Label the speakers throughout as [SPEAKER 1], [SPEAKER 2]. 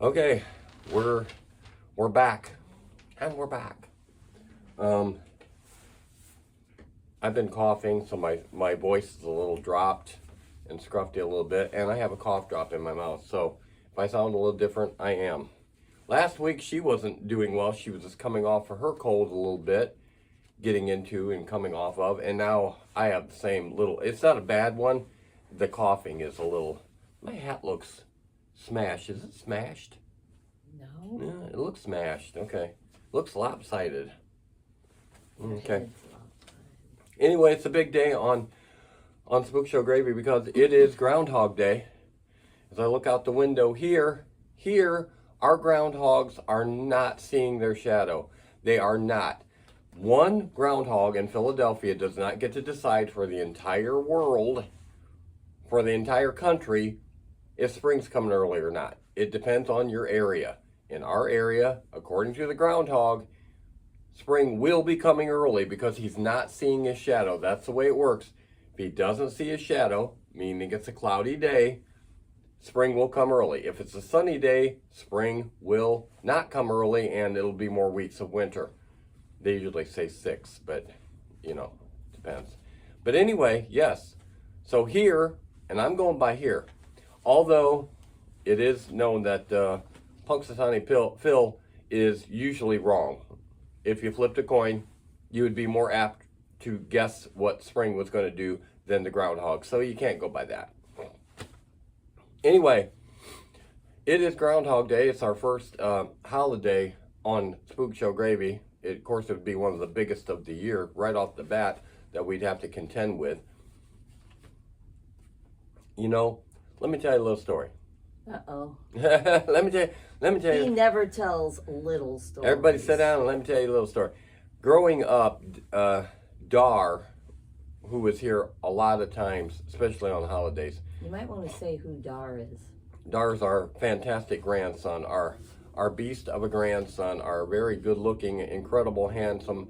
[SPEAKER 1] Okay, we're back, and we're back. I've been coughing, so my voice is a little dropped and scruffy a little bit, and I have a cough drop in my mouth. So if I sound a little different, I am. Last week she wasn't doing well. She was just coming off of her cold a little bit, getting into and coming off of, and now I have the same little. It's not a bad one. The coughing is a little. My hat looks smashed. Is it smashed?
[SPEAKER 2] No.
[SPEAKER 1] Yeah, it looks smashed. Okay. Looks lopsided. Okay. Anyway, it's a big day on SpookShow Gravy because it is Groundhog Day. As I look out the window here, our groundhogs are not seeing their shadow. They are not. One groundhog in Philadelphia does not get to decide for the entire world, for the entire country, if spring's coming early or not. It depends on your area. In our area, according to the groundhog, spring will be coming early because he's not seeing his shadow. That's the way it works. If he doesn't see his shadow, meaning it's a cloudy day, spring will come early. If it's a sunny day, spring will not come early and it'll be more weeks of winter. They usually say 6, but depends. But anyway, yes. So here, and I'm going by here, although it is known that Punxsutawney Phil is usually wrong. If you flipped a coin, you would be more apt to guess what spring was going to do than the groundhog. So you can't go by that. Anyway, it is Groundhog Day. It's our first holiday on SpookShow Gravy. Of course, it would be one of the biggest of the year right off the bat that we'd have to contend with. Let me tell you a little story.
[SPEAKER 2] Uh-oh.
[SPEAKER 1] Let me tell you.
[SPEAKER 2] He never tells little stories.
[SPEAKER 1] Everybody sit down and let me tell you a little story. Growing up, Dar, who was here a lot of times, especially on holidays.
[SPEAKER 2] You might want to say who Dar is.
[SPEAKER 1] Dar's our fantastic grandson, our beast of a grandson, our very good-looking, incredible, handsome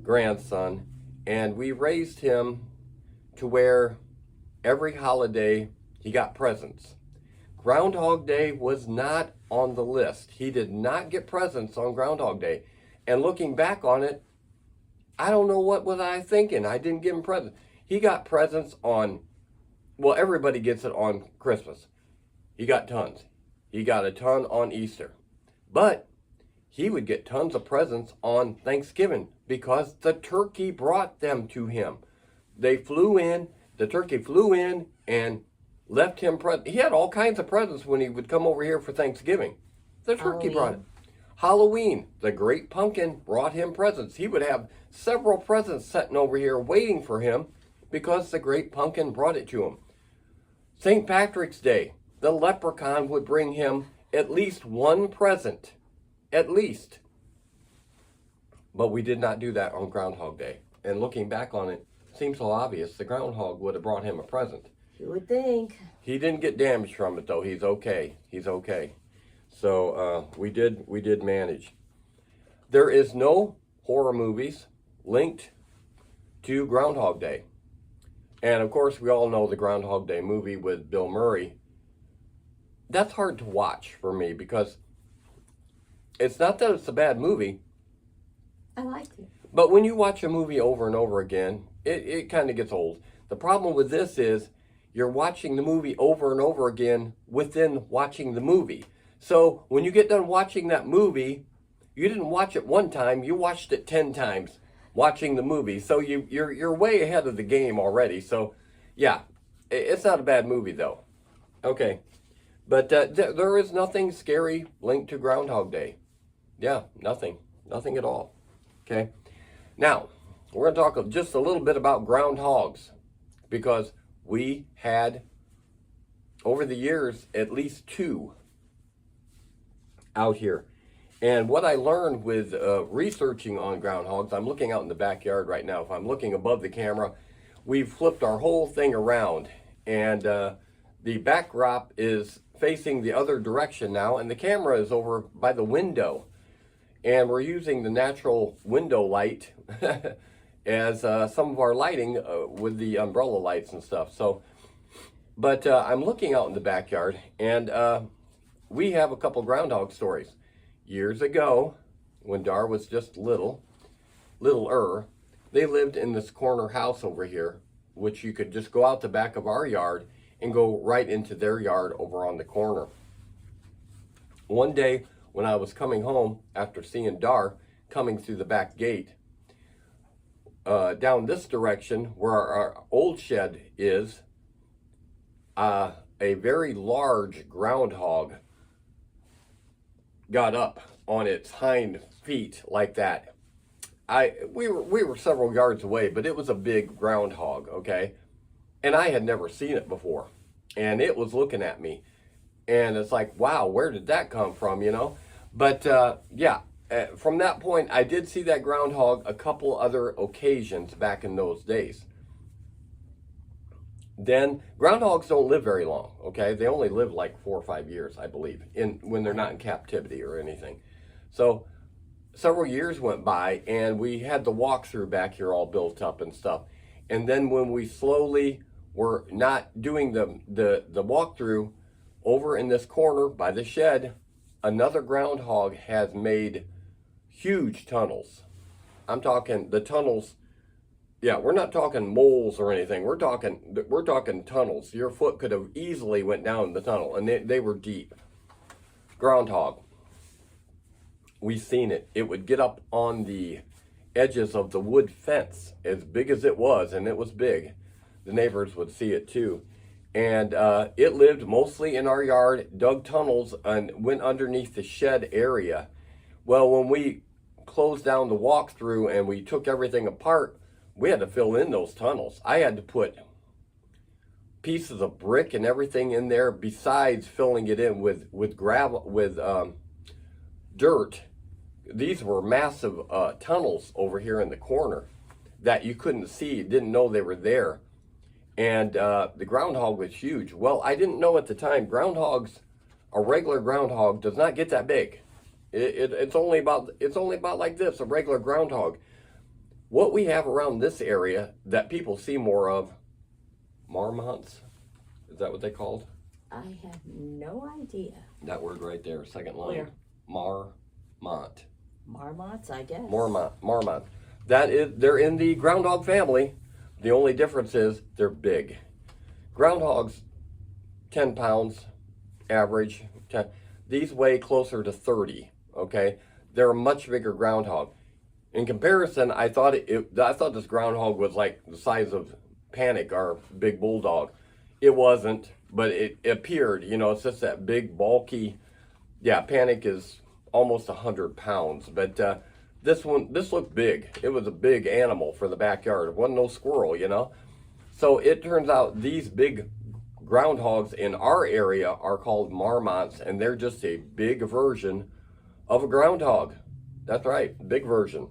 [SPEAKER 1] grandson. And we raised him to where every holiday he got presents. Groundhog Day was not on the list. He did not get presents on Groundhog Day. And looking back on it, I don't know what was I thinking. I didn't give him presents. He got presents on, well, everybody gets it on Christmas. He got tons. He got a ton on Easter. But he would get tons of presents on Thanksgiving because the turkey brought them to him. They flew in, the turkey flew in and left him presents. He had all kinds of presents when he would come over here for Thanksgiving. The turkey brought it. Halloween, the great pumpkin brought him presents. He would have several presents sitting over here waiting for him because the great pumpkin brought it to him. St. Patrick's Day, the leprechaun would bring him at least one present. At least. But we did not do that on Groundhog Day. And looking back on it, seems so obvious. The groundhog would have brought him a present.
[SPEAKER 2] You would think.
[SPEAKER 1] He didn't get damaged from it, though. He's okay. He's okay. So we did manage. There is no horror movies linked to Groundhog Day. And of course, we all know the Groundhog Day movie with Bill Murray. That's hard to watch for me because it's not that it's a bad movie.
[SPEAKER 2] I liked it.
[SPEAKER 1] But when you watch a movie over and over again, it kind of gets old. The problem with this is you're watching the movie over and over again within watching the movie. So when you get done watching that movie, you didn't watch it one time, you watched it 10 times watching the movie. So you're way ahead of the game already. So yeah, it's not a bad movie though. Okay, but there is nothing scary linked to Groundhog Day. Yeah, nothing at all. Okay, now we're going to talk just a little bit about groundhogs because we had, over the years, at least 2 out here. And what I learned with researching on groundhogs, I'm looking out in the backyard right now. If I'm looking above the camera, we've flipped our whole thing around. And the backdrop is facing the other direction now. And the camera is over by the window. And we're using the natural window light as some of our lighting with the umbrella lights and stuff. So, but I'm looking out in the backyard, and we have a couple groundhog stories. Years ago, when Dar was just littler, they lived in this corner house over here, which you could just go out the back of our yard and go right into their yard over on the corner. One day, when I was coming home after seeing Dar coming through the back gate, down this direction where our old shed is, a very large groundhog got up on its hind feet like that. We were several yards away, but it was a big groundhog, okay? And I had never seen it before. And it was looking at me. And it's like, wow, where did that come from, you know? But yeah, from that point, I did see that groundhog a couple other occasions back in those days. Then, groundhogs don't live very long, okay? They only live like 4 or 5 years, I believe, when they're not in captivity or anything. So, several years went by, and we had the walkthrough back here all built up and stuff. And then when we slowly were not doing the walkthrough, over in this corner by the shed, another groundhog has made huge tunnels. I'm talking the tunnels. Yeah, we're not talking moles or anything. We're talking tunnels. Your foot could have easily went down the tunnel, and they were deep. Groundhog. We seen it. It would get up on the edges of the wood fence, as big as it was, and it was big. The neighbors would see it too. And it lived mostly in our yard, dug tunnels, and went underneath the shed area. Well, when we closed down the walkthrough and we took everything apart, we had to fill in those tunnels. I had to put pieces of brick and everything in there, besides filling it in with gravel, with dirt. These were massive tunnels over here in the corner that you couldn't see, didn't know they were there. And the groundhog was huge. Well, I didn't know at the time, a regular groundhog does not get that big. It's only about like this, a regular groundhog. What we have around this area that people see more of, marmots, is that what they called?
[SPEAKER 2] I have no idea.
[SPEAKER 1] That word right there, second line.
[SPEAKER 2] Where?
[SPEAKER 1] Marmot.
[SPEAKER 2] Marmots, I guess.
[SPEAKER 1] Marmot. They're in the groundhog family. The only difference is they're big. Groundhogs, 10 pounds, average. 10. These weigh closer to 30, okay? They're a much bigger groundhog. In comparison, I thought this groundhog was like the size of Panic, our big bulldog. It wasn't, but it appeared, you know, it's just that big, bulky, yeah, Panic is almost 100 pounds, but this looked big. It was a big animal for the backyard. It wasn't no squirrel, you know? So it turns out these big groundhogs in our area are called marmots, and they're just a big version of a groundhog. That's right, big version.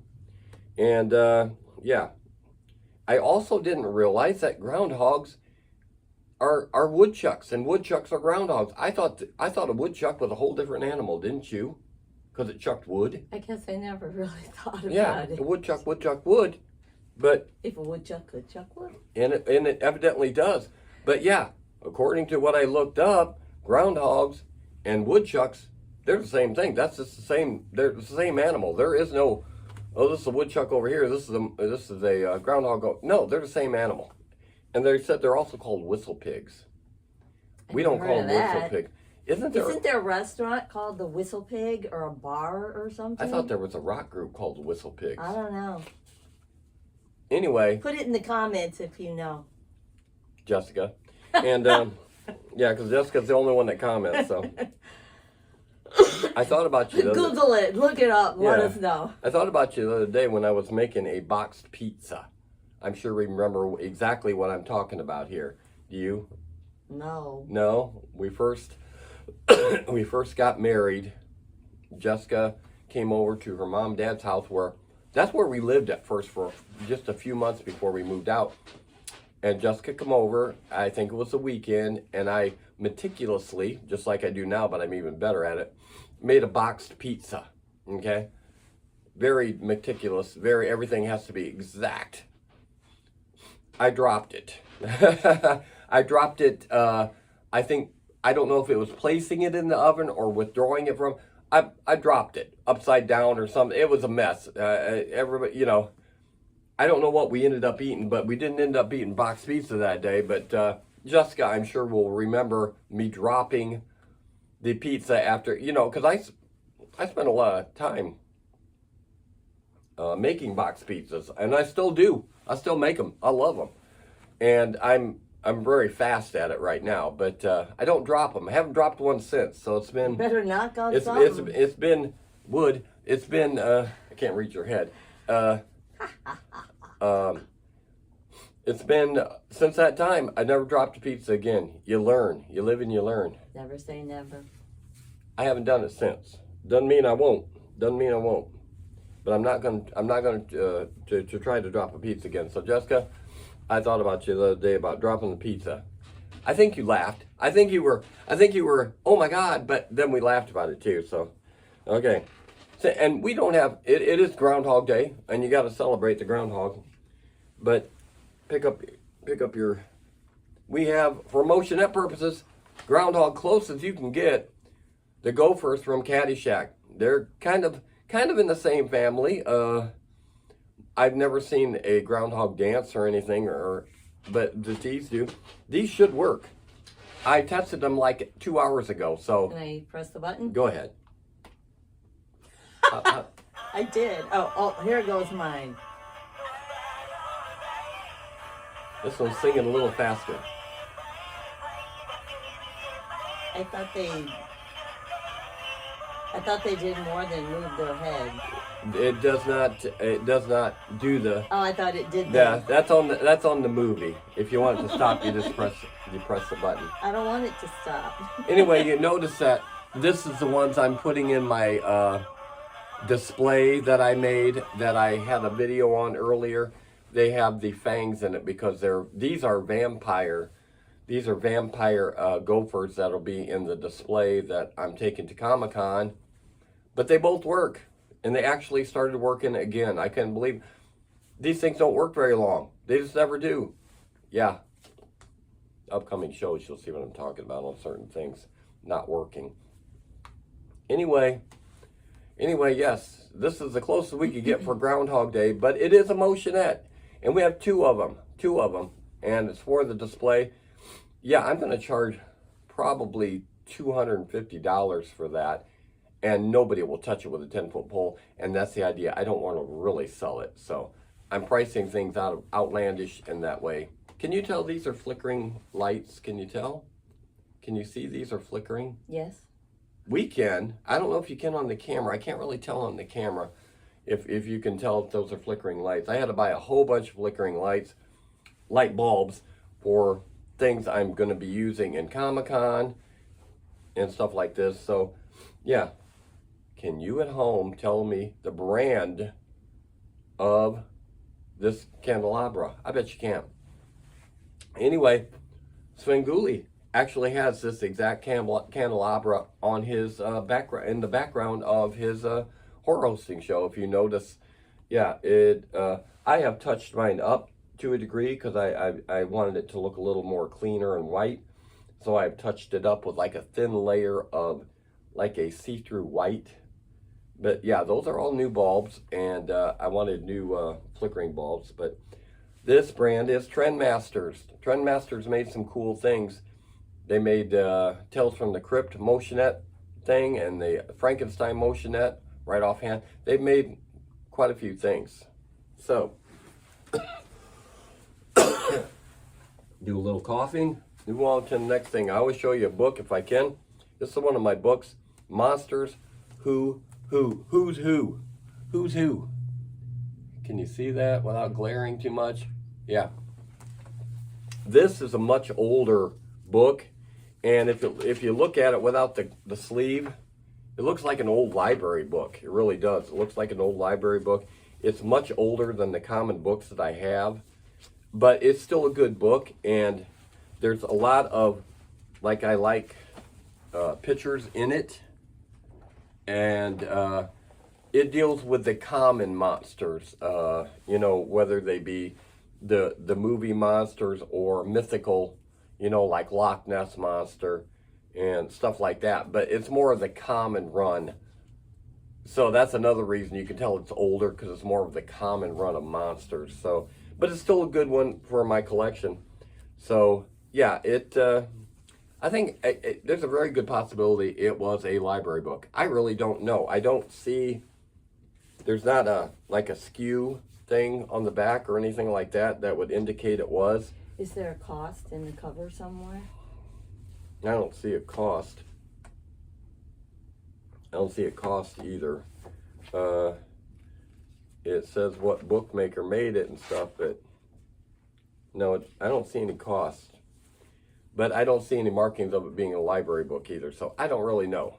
[SPEAKER 1] And yeah, I also didn't realize that groundhogs are woodchucks, and woodchucks are groundhogs. I thought a woodchuck was a whole different animal, didn't you? Because it chucked wood.
[SPEAKER 2] I guess I never really thought about it.
[SPEAKER 1] A woodchuck wood, but
[SPEAKER 2] if a woodchuck could chuck wood,
[SPEAKER 1] and it evidently does. But yeah, according to what I looked up, groundhogs and woodchucks, they're the same thing. That's just the same. They're the same animal. There is no, oh, this is a woodchuck over here. This is a groundhog. No, they're the same animal. And they said they're also called whistle pigs. We don't call them whistle pigs. Isn't there
[SPEAKER 2] a restaurant called the Whistle Pig, or a bar or something?
[SPEAKER 1] I thought there was a rock group called the Whistle Pigs.
[SPEAKER 2] I don't know.
[SPEAKER 1] Anyway.
[SPEAKER 2] Put it in the comments if you know.
[SPEAKER 1] Jessica. And yeah, because Jessica's the only one that comments, so. I thought about you.
[SPEAKER 2] Google it, look it up, let us know.
[SPEAKER 1] I thought about you the other day when I was making a boxed pizza. I'm sure we remember exactly what I'm talking about here. Do you?
[SPEAKER 2] No.
[SPEAKER 1] No? We first got married. Jessica came over to her mom and dad's house, that's where we lived at first for just a few months before we moved out. And Jessica come over, I think it was the weekend, and I meticulously, just like I do now, but I'm even better at it, made a boxed pizza, okay? Very meticulous, everything has to be exact. I dropped it. I dropped it, I think I don't know if it was placing it in the oven or withdrawing it from. I dropped it upside down or something. It was a mess. Everybody, you know, I don't know what we ended up eating, but we didn't end up eating box pizza that day. But Jessica, I'm sure, will remember me dropping the pizza after, you know, because I spent a lot of time making box pizzas, and I still do. I still make them. I love them, and I'm very fast at it right now. But I don't drop them. I haven't dropped one since. So it's been.
[SPEAKER 2] You better knock on something.
[SPEAKER 1] It's been wood. It's been. I can't reach your head. It's been since that time. I never dropped a pizza again. You learn. You live and you learn.
[SPEAKER 2] Never say never.
[SPEAKER 1] I haven't done it since. Doesn't mean I won't. Doesn't mean I won't. But I'm not going to try to drop a pizza again. So Jessica, I thought about you the other day about dropping the pizza. I think you laughed. I think you were, oh my God, but then we laughed about it too. So, okay. So, and we don't have, it is Groundhog Day, and you got to celebrate the groundhog. But pick up your, we have, for motionette purposes, groundhog close as you can get, the Gophers from Caddyshack. They're kind of in the same family. I've never seen a groundhog dance or anything, but these do. These should work. I tested them like 2 hours ago, so.
[SPEAKER 2] Can I press the button?
[SPEAKER 1] Go ahead.
[SPEAKER 2] I did. Oh, here goes mine.
[SPEAKER 1] This one's singing a little faster.
[SPEAKER 2] I thought they did more than move their head.
[SPEAKER 1] It does not do the.
[SPEAKER 2] Oh, I thought it did.
[SPEAKER 1] Yeah, that's on the movie. If you want it to stop, you just press the button.
[SPEAKER 2] I don't want it to stop.
[SPEAKER 1] Anyway, you notice that this is the ones I'm putting in my display that I made, that I had a video on earlier. They have the fangs in it because these are vampire gophers that'll be in the display that I'm taking to Comic-Con. But they both work, and they actually started working again. I can't believe these things don't work very long. They just never do. Yeah. Upcoming shows, you'll see what I'm talking about on certain things not working. Anyway, yes, this is the closest we could get for Groundhog Day, but it is a motionette, and we have two of them, and it's for the display. Yeah, I'm going to charge probably $250 for that, and nobody will touch it with a 10-foot pole, and that's the idea. I don't want to really sell it, so I'm pricing things outlandish in that way. Can you tell these are flickering lights? Can you tell? Can you see these are flickering?
[SPEAKER 2] Yes.
[SPEAKER 1] We can. I don't know if you can on the camera. I can't really tell on the camera if you can tell if those are flickering lights. I had to buy a whole bunch of flickering light bulbs for things I'm going to be using in Comic-Con and stuff like this. So, yeah. Can you at home tell me the brand of this candelabra? I bet you can. Anyway, Svengoolie actually has this exact candelabra on his background, in the background of his horror hosting show. If you notice, yeah, I have touched mine up to a degree because I wanted it to look a little more cleaner and white. So I've touched it up with like a thin layer of like a see-through white. But yeah, those are all new bulbs, and I wanted new flickering bulbs. But this brand is Trendmasters. Trendmasters made some cool things. They made Tales from the Crypt motionette thing and the Frankenstein motionette right offhand. They've made quite a few things. So, do a little coughing. Move on to the next thing. I always show you a book if I can. This is one of my books, Monsters Who's Who. Who's Who. Can you see that without glaring too much? Yeah. This is a much older book, and if you look at it without the sleeve, it looks like an old library book. It really does. It looks like an old library book. It's much older than the common books that I have, but it's still a good book, and there's a lot of, I like pictures in it, and it deals with the common monsters, whether they be the movie monsters or mythical, like Loch Ness Monster and stuff like that. But it's more of the common run. So that's another reason you can tell it's older, because it's more of the common run of monsters. So, but it's still a good one for my collection. So yeah, I think there's a very good possibility it was a library book. I really don't know. I don't see, there's not a skew thing on the back or anything like that that would indicate it was.
[SPEAKER 2] Is there a cost in the cover somewhere?
[SPEAKER 1] I don't see a cost. I don't see a cost either. It says what bookmaker made it and stuff, but no, I don't see any cost. But I don't see any markings of it being a library book either, so I don't really know.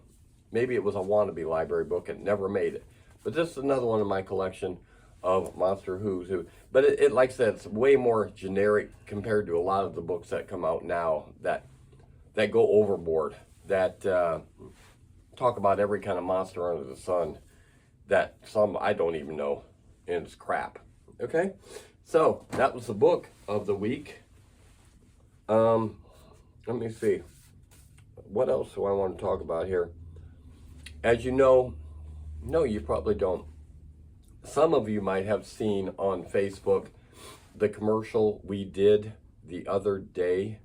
[SPEAKER 1] Maybe it was a wannabe library book and never made it. But this is another one in my collection of Monster Who's Who. But it like I said, it's way more generic compared to a lot of the books that come out now that go overboard, that talk about every kind of monster under the sun, that some I don't even know, and it's crap. Okay? So, that was the book of the week. Let me see. What else do I want to talk about here? As you know, no, you probably don't. Some of you might have seen on Facebook the commercial we did the other day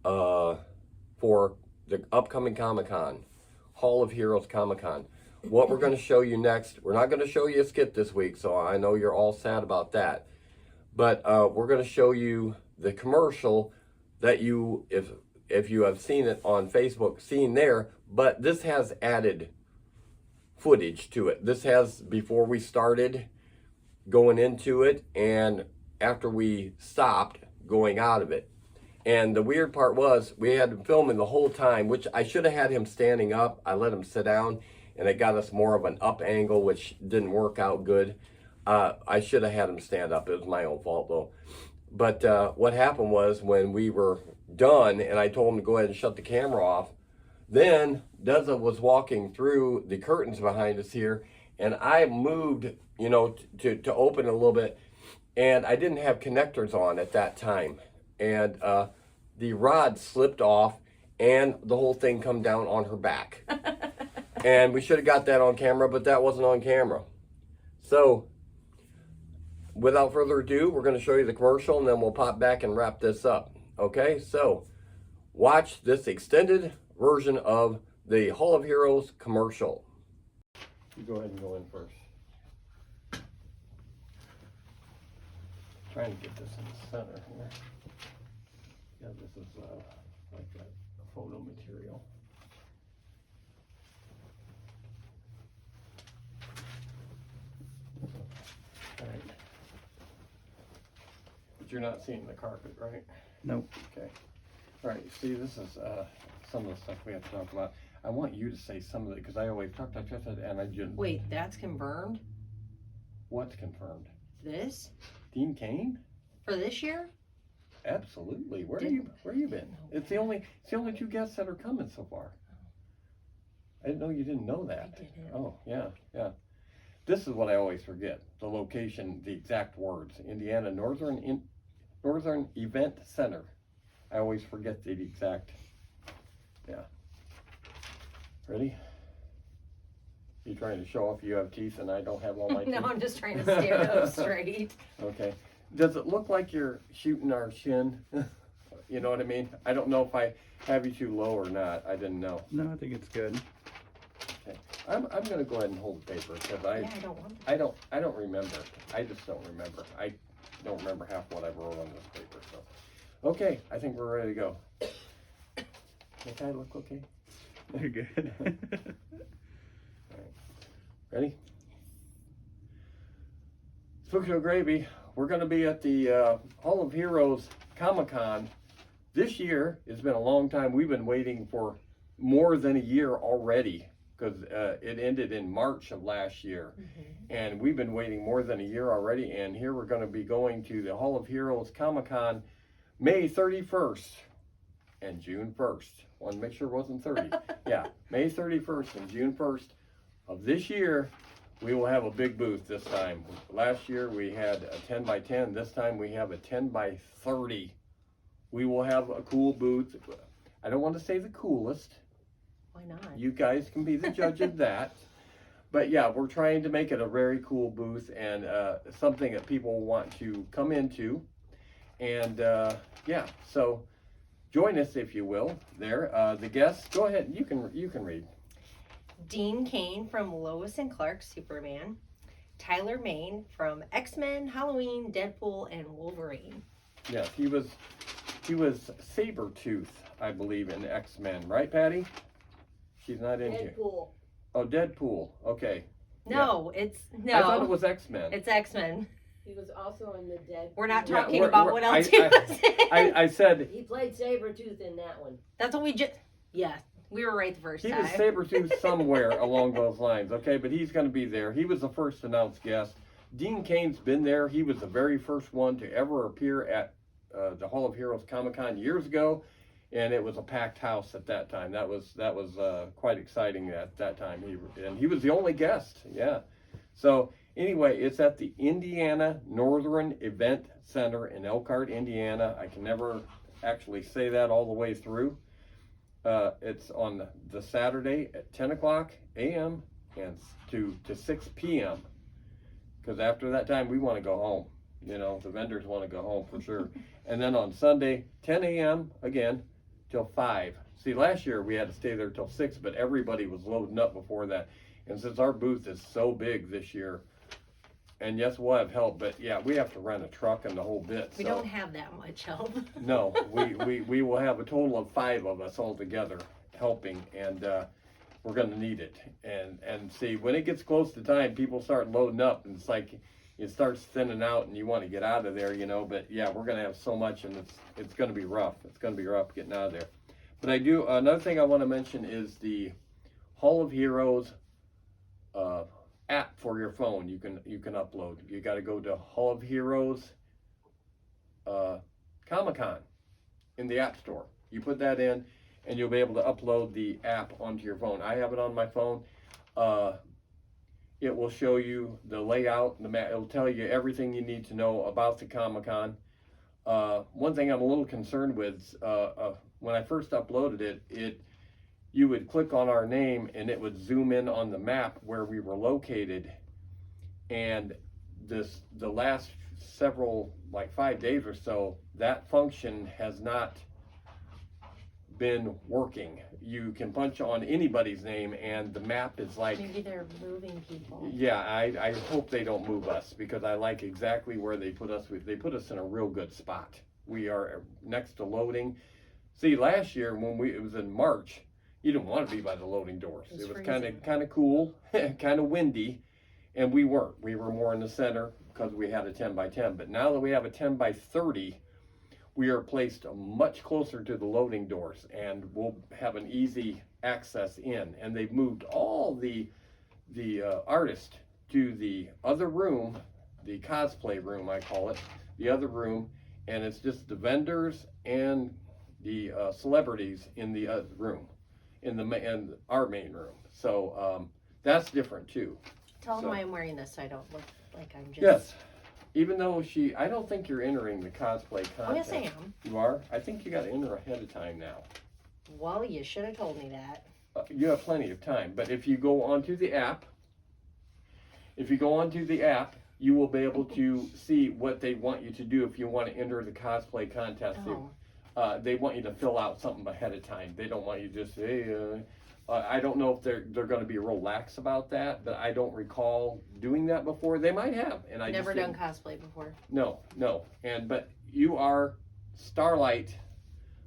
[SPEAKER 1] for the upcoming Comic-Con, Hall of Heroes Comic-Con. What we're going to show you next, we're not going to show you a skit this week, so I know you're all sad about that. But we're going to show you the commercial that you, if you have seen it on Facebook, seen there, but this has added footage to it. This has, before we started going into it and after we stopped going out of it. And the weird part was we had him filming the whole time, which I should have had him standing up. I let him sit down and it got us more of an up angle, which didn't work out good. I should have had him stand up. It was my own fault though. But what happened was when we were done and I told him to go ahead and shut the camera off, then Deza was walking through the curtains behind us here, and I moved, you know, to open a little bit, and I didn't have connectors on at that time, and the rod slipped off, and the whole thing come down on her back. And we should have got that on camera, but that wasn't on camera. So, without further ado, we're going to show you the commercial, and then we'll pop back and wrap this up. Okay, so watch this extended version of the Hall of Heroes commercial. You go ahead and go in first. Trying to get this in the center here. Yeah, this is like that photo material. All right. But you're not seeing the carpet, right?
[SPEAKER 3] Nope.
[SPEAKER 1] Okay. All right, see, this is some of the stuff we have to talk about. I want you to say some of it, because I always talk, and I just...
[SPEAKER 2] Wait, that's confirmed?
[SPEAKER 1] What's confirmed?
[SPEAKER 2] This?
[SPEAKER 1] Dean Cain?
[SPEAKER 2] For this year?
[SPEAKER 1] Absolutely. Where you been? It's the only two guests that are coming so far. I didn't know you didn't know that.
[SPEAKER 2] I didn't.
[SPEAKER 1] Oh, yeah. This is what I always forget. The location, the exact words. Indiana Northern Event Center. I always forget the exact. Yeah. Ready? You trying to show off you have teeth and I don't have all my teeth?
[SPEAKER 2] No, I'm just trying to stand up straight.
[SPEAKER 1] Okay. Does it look like you're shooting our chin? You know what I mean? I don't know if I have you too low or not. I didn't know.
[SPEAKER 3] No, I think it's good.
[SPEAKER 1] Okay. I'm gonna go ahead and hold the paper because
[SPEAKER 2] Yeah, I don't want to.
[SPEAKER 1] I don't remember. I just don't remember. I don't remember half what I wrote on this paper. So, okay, I think we're ready to go. Make I look okay?
[SPEAKER 3] You're good.
[SPEAKER 1] All right. Ready? SpookShow Gravy. We're going to be at the Hall of Heroes Comic-Con. This year, it's been a long time. We've been waiting for more than a year already because it ended in March of last year. Mm-hmm. And we've been waiting more than a year already. And here we're going to be going to the Hall of Heroes Comic-Con May 31st and June 1st. Want to make sure it wasn't 30. Yeah, May 31st and June 1st of this year. We will have a big booth this time. Last year we had a 10 by 10. This time we have a 10 by 30. We will have a cool booth. I don't want to say the coolest.
[SPEAKER 4] Why not?
[SPEAKER 1] You guys can be the judge of that. But yeah, we're trying to make it a very cool booth and something that people want to come into. And yeah, so join us if you will there. The guests, go ahead, you can read.
[SPEAKER 4] Dean Cain from Lois and Clark Superman. Tyler Main from X-Men, Halloween, Deadpool, and Wolverine.
[SPEAKER 1] Yes, he was Sabretooth, I believe, in X-Men, right, Patty? She's not in here.
[SPEAKER 2] Deadpool.
[SPEAKER 1] Oh, Deadpool. Okay.
[SPEAKER 4] No, it's no.
[SPEAKER 1] I thought it was X-Men.
[SPEAKER 4] It's X-Men.
[SPEAKER 2] He was also in the Dead.
[SPEAKER 4] We're not
[SPEAKER 1] Yeah,
[SPEAKER 4] talking
[SPEAKER 1] we're-
[SPEAKER 4] about
[SPEAKER 1] we're-
[SPEAKER 4] what else he was in.
[SPEAKER 1] I said
[SPEAKER 2] He played Sabretooth in that one.
[SPEAKER 4] That's what we just. Yeah, we were right the first
[SPEAKER 1] he
[SPEAKER 4] time.
[SPEAKER 1] was Sabretooth somewhere along those lines, okay? But he's going to be there. He was the first announced guest. Dean Cain's been there. He was the very first one to ever appear at the Hall of Heroes Comic-Con years ago, and it was a packed house at that time. That was quite exciting at that time. He was the only guest, yeah. So anyway, it's at the Indiana Northern Event Center in Elkhart, Indiana. I can never actually say that all the way through. It's on the Saturday at 10 o'clock a.m. and to 6 p.m. Because after that time, we want to go home. You know, the vendors want to go home for sure. And then on Sunday, 10 a.m. again till 5. See, last year we had to stay there till 6, but everybody was loading up before that. And since our booth is so big this year, and yes, we'll have help, but yeah, we have to rent a truck and the whole bit.
[SPEAKER 4] We don't have that much help.
[SPEAKER 1] No, we will have a total of 5 of us all together helping, and we're going to need it. And see, when it gets close to time, people start loading up, and it's like it starts thinning out, and you want to get out of there, you know. But yeah, we're going to have so much, and it's going to be rough. It's going to be rough getting out of there. But I do another thing I want to mention is the Hall of Heroes app for your phone. You can upload. You got to go to Hall of Heroes Comic-Con in the App Store. You put that in, and you'll be able to upload the app onto your phone. I have it on my phone. It will show you the layout, the map. It'll tell you everything you need to know about the Comic-Con. One thing I'm a little concerned with, when I first uploaded it, you would click on our name and it would zoom in on the map where we were located. And the last several, like 5 days or so, that function has not been working. You can punch on anybody's name and the map is like,
[SPEAKER 4] Maybe they're moving people.
[SPEAKER 1] yeah, I hope they don't move us, because I like exactly where they put us. They put us in a real good spot. We are next to loading. See, last year when it was in March, you didn't want to be by the loading doors. It was kind of cool, kind of windy, and we weren't. We were more in the center because we had a 10 by 10. But now that we have a 10 by 30, we are placed much closer to the loading doors, and we'll have an easy access in. And they've moved all the artists to the other room, the cosplay room, I call it, the other room, and it's just the vendors and the celebrities in the other room, in our main room. So that's different too.
[SPEAKER 4] Tell them
[SPEAKER 1] So-
[SPEAKER 4] why I'm wearing this so I don't look like I'm just.
[SPEAKER 1] Yes. Even though I don't think you're entering the cosplay contest.
[SPEAKER 4] Oh, yes, I am.
[SPEAKER 1] You are? I think you got to enter ahead of time now.
[SPEAKER 4] Well, you should have told me that.
[SPEAKER 1] You have plenty of time. But if you go onto the app, you will be able to see what they want you to do if you want to enter the cosplay contest.
[SPEAKER 4] Oh.
[SPEAKER 1] They want you to fill out something ahead of time. They don't want you to just say, I don't know if they're going to be real lax about that, but I don't recall doing that before. They might have, and I
[SPEAKER 4] Never
[SPEAKER 1] just
[SPEAKER 4] done
[SPEAKER 1] didn't.
[SPEAKER 4] cosplay before.
[SPEAKER 1] No, but you are Starlight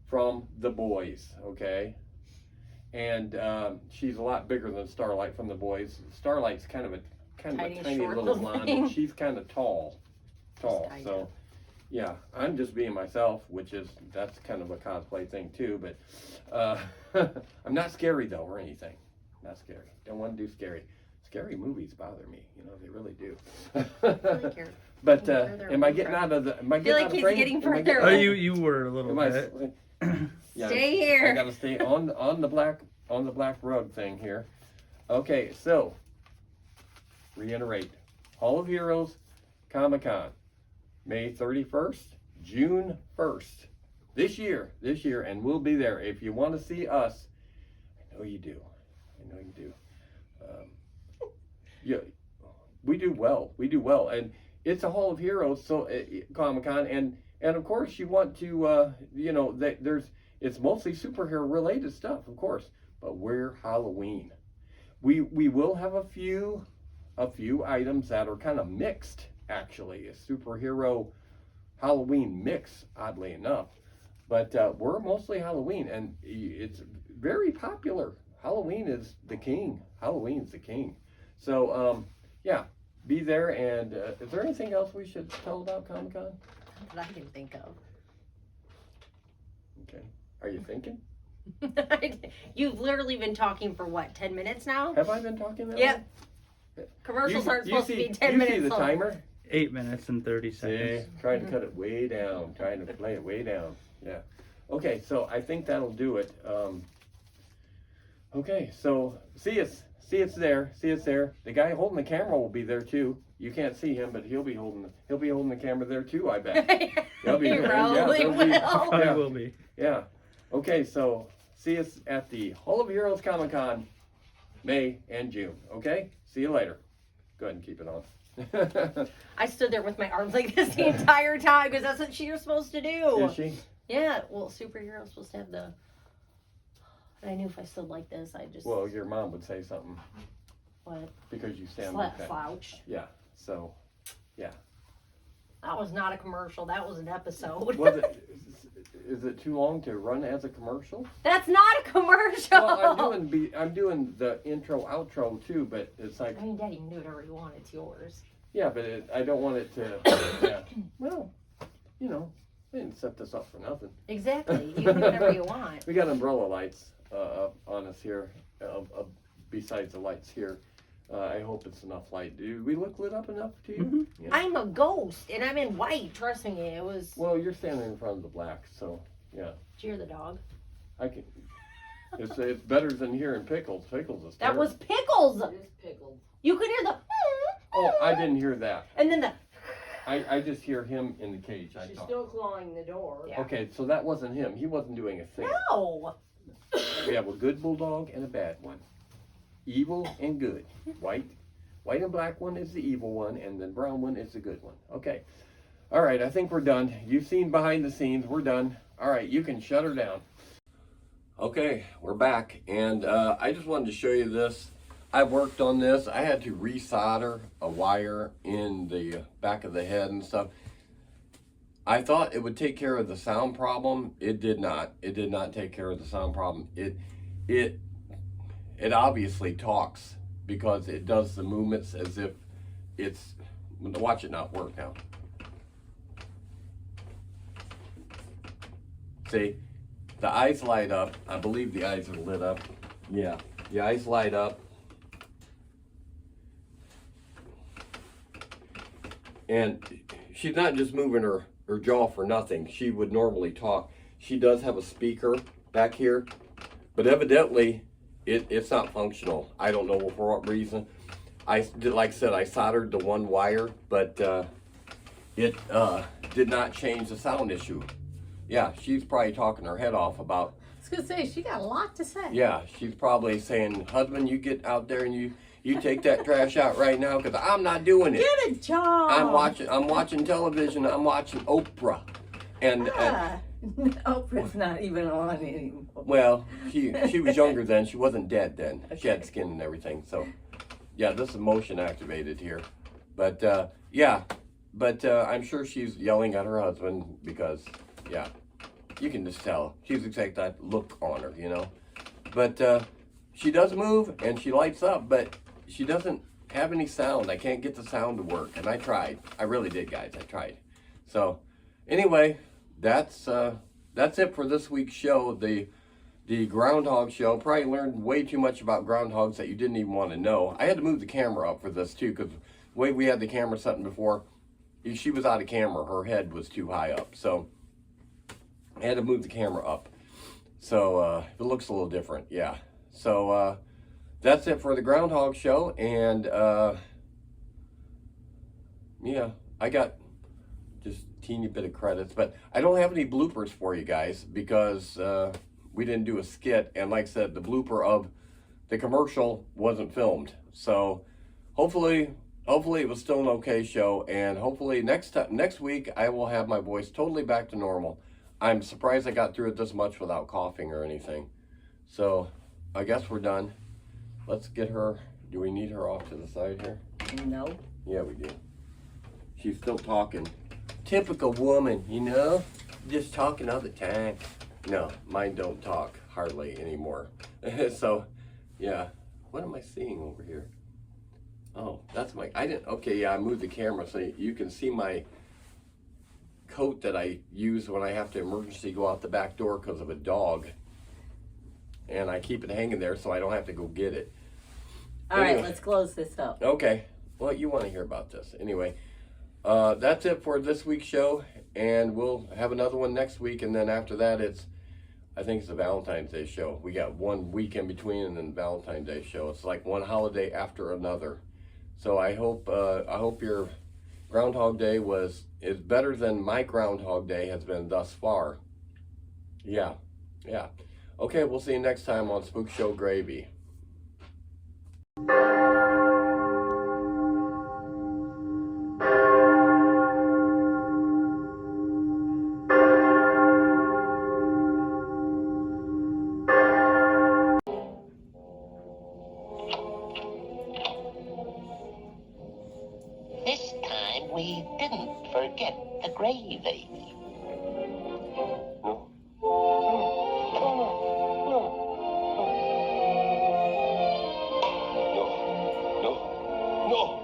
[SPEAKER 1] from The Boys, okay? And she's a lot bigger than Starlight from The Boys. Starlight's kind of a
[SPEAKER 4] Tiny,
[SPEAKER 1] tiny
[SPEAKER 4] short
[SPEAKER 1] little
[SPEAKER 4] little
[SPEAKER 1] blonde,
[SPEAKER 4] thing.
[SPEAKER 1] and she's kind of tall.
[SPEAKER 4] kinda.
[SPEAKER 1] So yeah, I'm just being myself, that's kind of a cosplay thing too. But I'm not scary though, or anything. Not scary. Don't want to do scary. Scary movies bother me. You know, they really do.
[SPEAKER 4] Like you're
[SPEAKER 1] But
[SPEAKER 4] getting further
[SPEAKER 1] am I
[SPEAKER 4] away
[SPEAKER 1] getting
[SPEAKER 4] from-
[SPEAKER 1] out of the? Am I
[SPEAKER 4] I feel
[SPEAKER 1] getting
[SPEAKER 4] like
[SPEAKER 1] out of
[SPEAKER 4] he's
[SPEAKER 1] frame?
[SPEAKER 4] getting
[SPEAKER 1] Am I
[SPEAKER 4] further
[SPEAKER 3] Oh,
[SPEAKER 4] away.
[SPEAKER 3] you were a little
[SPEAKER 1] Am I?
[SPEAKER 3] bit.
[SPEAKER 1] Yeah,
[SPEAKER 4] Stay
[SPEAKER 1] I
[SPEAKER 4] here.
[SPEAKER 1] gotta stay on the black rug thing here. Okay, so reiterate: Hall of Heroes Comic-Con, May 31st, June 1st. this year, and we'll be there. If you want to see us, I know you do. Yeah, we do well. And it's a Hall of Heroes, so Comic-Con, and of course you want to, it's mostly superhero related stuff, of course, but we're Halloween. We will have a few items that are kind of mixed, actually, a superhero Halloween mix, oddly enough, but we're mostly Halloween, and it's very popular. Halloween is the king. So, yeah, be there. And is there anything else we should tell about Comic-Con?
[SPEAKER 4] Not that I can think of.
[SPEAKER 1] Okay. Are you thinking?
[SPEAKER 4] You've literally been talking for what, 10 minutes now?
[SPEAKER 1] Have I been talking that
[SPEAKER 4] Yep.
[SPEAKER 1] long?
[SPEAKER 4] Commercials aren't supposed to be 10
[SPEAKER 1] you
[SPEAKER 4] minutes
[SPEAKER 1] see the
[SPEAKER 4] long.
[SPEAKER 1] timer?
[SPEAKER 3] 8 minutes and 30 seconds.
[SPEAKER 1] Trying to cut it way down. Trying to play it way down. Yeah. Okay, so I think that'll do it. Okay, so see us there. The guy holding the camera will be there too. You can't see him, but he'll be holding the camera there too, I bet. He'll be
[SPEAKER 4] He probably will.
[SPEAKER 3] I will be.
[SPEAKER 1] Yeah. Okay, so see us at the Hall of Heroes Comic-Con, May and June. Okay? See you later. Go ahead and keep it on.
[SPEAKER 4] I stood there with my arms like this the entire time because that's what she was supposed to do.
[SPEAKER 1] Is she?
[SPEAKER 4] Yeah, well, superheroes supposed to have the. I knew if I stood like this, I just.
[SPEAKER 1] Well, your mom would say something
[SPEAKER 4] What?
[SPEAKER 1] because you stand like that.
[SPEAKER 4] Slouch.
[SPEAKER 1] Yeah. So, yeah.
[SPEAKER 4] That was not a commercial. That was an episode.
[SPEAKER 1] Was it? Is it too long to run as a commercial?
[SPEAKER 4] That's not a commercial.
[SPEAKER 1] Well, I'm doing the intro outro too, but it's like.
[SPEAKER 4] I mean, Daddy, you can do whatever you want. It's yours.
[SPEAKER 1] Yeah, but I don't want it to. Yeah. Well, I didn't set this up for nothing.
[SPEAKER 4] Exactly. You can do whatever you want.
[SPEAKER 1] We got umbrella lights up on us here, besides the lights here. I hope it's enough light. Do we look lit up enough to you?
[SPEAKER 3] Mhm.
[SPEAKER 1] Yeah.
[SPEAKER 4] I'm a ghost, and I'm in white. Trust me, it was.
[SPEAKER 1] Well, you're standing in front of the black, so yeah.
[SPEAKER 4] Did you hear the dog?
[SPEAKER 1] I can. It's better than hearing Pickles. Pickles is
[SPEAKER 4] That
[SPEAKER 1] terrible.
[SPEAKER 4] was Pickles.
[SPEAKER 2] It is pickled.
[SPEAKER 4] You could hear the.
[SPEAKER 1] Oh, I didn't hear that.
[SPEAKER 4] And then the.
[SPEAKER 1] I just hear him in the cage. I
[SPEAKER 2] She's
[SPEAKER 1] thought.
[SPEAKER 2] still clawing the door.
[SPEAKER 4] Yeah.
[SPEAKER 1] Okay, so that wasn't him. He wasn't doing a thing.
[SPEAKER 4] No.
[SPEAKER 1] We have a good bulldog and a bad one. Evil and good. White and black one is the evil one, and the brown one is the good one. Okay. All right, I think we're done. You've seen behind the scenes. We're done. All right, you can shut her down. Okay, we're back, and I just wanted to show you this. I worked on this. I had to resolder a wire in the back of the head and stuff. I thought it would take care of the sound problem. It did not. It did not take care of the sound problem. It obviously talks because it does the movements as if it's. Watch it not work now. See, the eyes light up. I believe the eyes are lit up. Yeah, the eyes light up. And she's not just moving her jaw for nothing. She would normally talk. She does have a speaker back here, but evidently it's not functional. I don't know for what reason. Like I said, I soldered the one wire, but it did not change the sound issue. Yeah, she's probably talking her head off about.
[SPEAKER 2] I was gonna say she got a lot to say.
[SPEAKER 1] Yeah, she's probably saying, "Husband, you get out there and you take that trash out right now, because I'm not doing it.
[SPEAKER 2] Get a job.
[SPEAKER 1] I'm watching television. I'm watching Oprah, and
[SPEAKER 2] Oprah's not even on anymore.
[SPEAKER 1] well, she was younger then. She wasn't dead then. She had skin and everything. So, yeah, this is motion activated here, but yeah, but I'm sure she's yelling at her husband because, yeah, you can just tell she's exact that look on her, But she does move and she lights up, but she doesn't have any sound. I can't get the sound to work, and I tried. I really did, guys. I tried. So, anyway, that's it for this week's show. The groundhog show. Probably learned way too much about groundhogs that you didn't even want to know. I had to move the camera up for this too, because the way we had the camera set before, she was out of camera. Her head was too high up, so I had to move the camera up. So it looks a little different, yeah. So that's it for the groundhog show, and yeah, I got just teeny bit of credits, but I don't have any bloopers for you guys because we didn't do a skit, and like I said, the blooper of the commercial wasn't filmed. So hopefully it was still an okay show, and hopefully next week I will have my voice totally back to normal. I'm surprised I got through it this much without coughing or anything. So I guess we're done. Let's get her. Do we need her off to the side here?
[SPEAKER 2] No.
[SPEAKER 1] Yeah, we do. She's still talking. Typical woman, you know? Just talking all the time. No, mine don't talk hardly anymore. So, yeah. What am I seeing over here? Oh, that's my, okay, yeah, I moved the camera so you can see my coat that I use when I have to emergency go out the back door because of a dog. And I keep it hanging there so I don't have to go get it.
[SPEAKER 2] All right, let's close this up.
[SPEAKER 1] Okay. Well, you want to hear about this. Anyway, that's it for this week's show, and we'll have another one next week, and then after that, I think it's the Valentine's Day show. We got 1 week in between and then Valentine's Day show. It's like one holiday after another. So I hope your Groundhog Day is better than my Groundhog Day has been thus far. Yeah. Okay, we'll see you next time on Spook Show Gravy.
[SPEAKER 5] This time we didn't forget the gravy.
[SPEAKER 6] No.